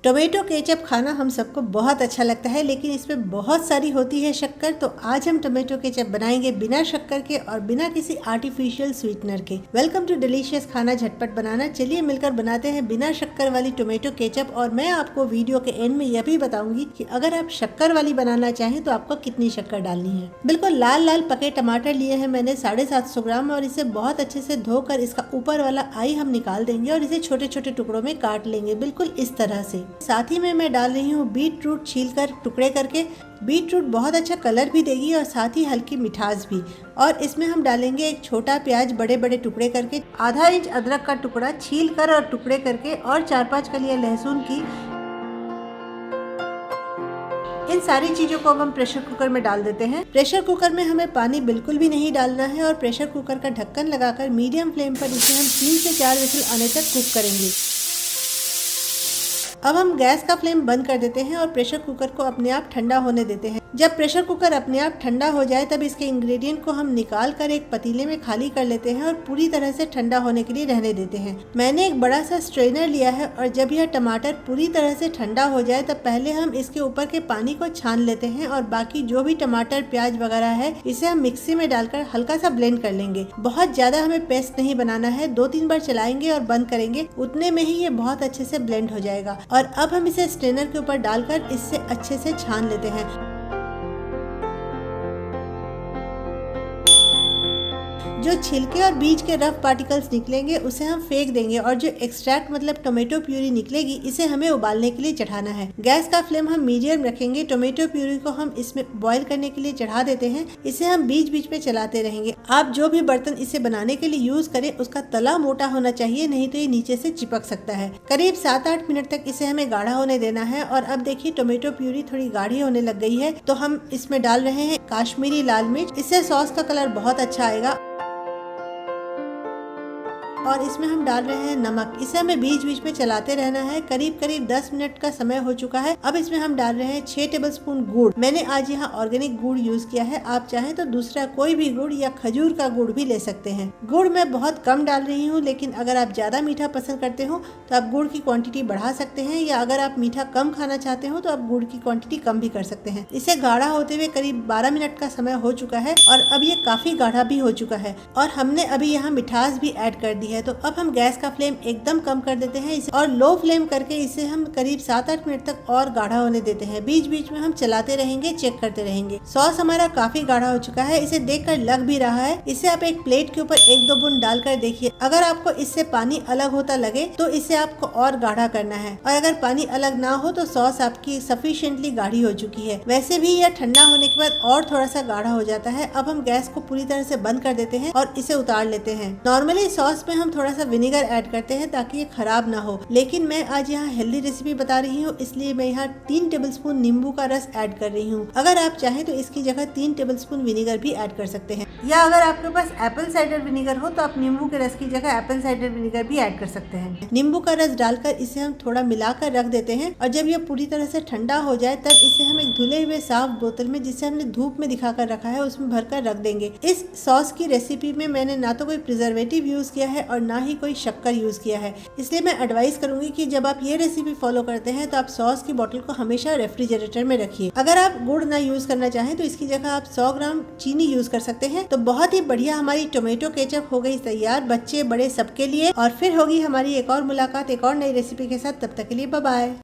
Tomato ketchup खाना हम सबको बहुत अच्छा लगता है, लेकिन इसमें बहुत सारी होती है शक्कर। तो आज हम टोमेटो केचप बनाएंगे बिना शक्कर के और बिना किसी आर्टिफिशियल स्वीटनर के। वेलकम टू डिलीशियस खाना झटपट बनाना। चलिए मिलकर बनाते हैं बिना शक्कर वाली टोमेटो केचप। और मैं आपको वीडियो के एंड में यह भी बताऊंगी कि अगर आप शक्कर वाली बनाना चाहें तो आपको कितनी शक्कर डालनी है। बिल्कुल लाल लाल पके टमाटर लिए हैं मैंने 750 ग्राम, और इसे बहुत अच्छे से धोकर इसका ऊपर वाला आई हम निकाल देंगे और इसे छोटे छोटे टुकड़ों में काट लेंगे, बिल्कुल इस तरह से। साथ ही में मैं डाल रही हूँ बीट रूट छीलकर टुकड़े करके। बीट रूट बहुत अच्छा कलर भी देगी और साथ ही हल्की मिठास भी। और इसमें हम डालेंगे एक छोटा प्याज बड़े बड़े टुकड़े करके, आधा इंच अदरक का टुकड़ा छील कर और टुकड़े करके, और 4-5 कलियां लहसुन की। इन सारी चीजों को अब हम प्रेशर कुकर में डाल देते हैं। प्रेशर कुकर में हमें पानी बिल्कुल भी नहीं डालना है और प्रेशर कुकर का ढक्कन लगाकर मीडियम फ्लेम पर इसे हम 3 से 4 विसल आने तक कुक करेंगे। अब हम गैस का फ्लेम बंद कर देते हैं और प्रेशर कुकर को अपने आप ठंडा होने देते हैं। जब प्रेशर कुकर अपने आप ठंडा हो जाए तब इसके इंग्रेडिएंट को हम निकाल कर एक पतीले में खाली कर लेते हैं और पूरी तरह से ठंडा होने के लिए रहने देते हैं। मैंने एक बड़ा सा स्ट्रेनर लिया है और जब यह टमाटर पूरी तरह से ठंडा हो जाए तब पहले हम इसके ऊपर के पानी को छान लेते हैं और बाकी जो भी टमाटर प्याज वगैरह है इसे हम मिक्सी में डालकर हल्का सा ब्लेंड कर लेंगे। बहुत ज्यादा हमें पेस्ट नहीं बनाना है, 2-3 बार चलाएंगे और बंद करेंगे, उतने में ही ये बहुत अच्छे से ब्लेंड हो जाएगा। और अब हम इसे स्ट्रेनर के ऊपर डालकर इससे अच्छे से छान लेते हैं। जो छिलके और बीज के रफ पार्टिकल्स निकलेंगे उसे हम फेंक देंगे और जो एक्सट्रैक्ट मतलब टोमेटो प्यूरी निकलेगी इसे हमें उबालने के लिए चढ़ाना है। गैस का फ्लेम हम मीडियम रखेंगे। टोमेटो प्यूरी को हम इसमें बॉईल करने के लिए चढ़ा देते हैं। इसे हम बीच बीच में चलाते रहेंगे। आप जो भी बर्तन इसे बनाने के लिए यूज करें उसका तला मोटा होना चाहिए, नहीं तो ये नीचे से चिपक सकता है। करीब 7-8 मिनट तक इसे हमें गाढ़ा होने देना है। और अब देखिए टोमेटो प्यूरी थोड़ी गाढ़ी होने लग गई है, तो हम इसमें डाल रहे हैं काश्मीरी लाल मिर्च। इससे सॉस का कलर बहुत अच्छा आएगा। और इसमें हम डाल रहे हैं नमक। इसे हमें बीच बीच में चलाते रहना है। करीब 10 मिनट का समय हो चुका है। अब इसमें हम डाल रहे हैं 6 टेबलस्पून गुड़। मैंने आज यहाँ ऑर्गेनिक गुड़ यूज किया है, आप चाहें तो दूसरा कोई भी गुड़ या खजूर का गुड़ भी ले सकते हैं। गुड़ मैं बहुत कम डाल रही हूँ, लेकिन अगर आप ज्यादा मीठा पसंद करते हो तो आप गुड़ की क्वांटिटी बढ़ा सकते हैं, या अगर आप मीठा कम खाना चाहते हो तो आप गुड़ की क्वांटिटी कम भी कर सकते हैं। इसे गाढ़ा होते हुए करीब 12 मिनट का समय हो चुका है और अब ये काफी गाढ़ा भी हो चुका है और हमने अभी यहाँ मिठास भी ऐड कर दी है। तो अब हम गैस का फ्लेम एकदम कम कर देते हैं और लो फ्लेम करके इसे हम करीब 7-8 मिनट तक और गाढ़ा होने देते हैं। बीच बीच में हम चलाते रहेंगे, चेक करते रहेंगे। सॉस हमारा काफी गाढ़ा हो चुका है, इसे देखकर लग भी रहा है। इसे आप एक प्लेट के ऊपर 1-2 बूंद डालकर देखिए। अगर आपको इससे पानी अलग होता लगे तो इसे आपको और गाढ़ा करना है, और अगर पानी अलग ना हो तो सॉस आपकी सफिशिएंटली गाढ़ी हो चुकी है। वैसे भी यह ठंडा होने के बाद और थोड़ा सा गाढ़ा हो जाता है। अब हम गैस को पूरी तरह से बंद कर देते हैं और इसे उतार लेते हैं। नॉर्मली सॉस में हम थोड़ा सा विनेगर ऐड करते हैं ताकि ये खराब ना हो, लेकिन मैं आज यहाँ हेल्दी रेसिपी बता रही हूँ, इसलिए मैं यहाँ 3 टेबलस्पून नींबू का रस ऐड कर रही हूँ। अगर आप चाहें तो इसकी जगह 3 टेबलस्पून विनेगर भी ऐड कर सकते हैं, या अगर आपके पास एप्पल साइडर विनेगर हो तो आप नींबू के रस की जगह एप्पल साइडर विनेगर भी ऐड कर सकते हैं। नींबू का रस डालकर इसे हम थोड़ा मिलाकर रख देते हैं और जब ये पूरी तरह से ठंडा हो जाए तब इसे हम एक धुले हुए साफ बोतल में, जिसे हमने धूप में दिखाकर रखा है, उसमें भरकर रख देंगे। इस सॉस की रेसिपी में मैंने ना तो कोई प्रिजर्वेटिव यूज किया है और ना ही कोई शक्कर यूज किया है, इसलिए मैं एडवाइस करूंगी कि जब आप ये रेसिपी फॉलो करते हैं तो आप सॉस की बोतल को हमेशा रेफ्रिजरेटर में रखिए। अगर आप गुड़ ना यूज करना चाहें तो इसकी जगह आप 100 ग्राम चीनी यूज कर सकते हैं। तो बहुत ही बढ़िया हमारी टोमेटो केचप हो गई तैयार, बच्चे बड़े सबके लिए। और फिर होगी हमारी एक और मुलाकात एक और नई रेसिपी के साथ। तब तक के लिए बाय बाय।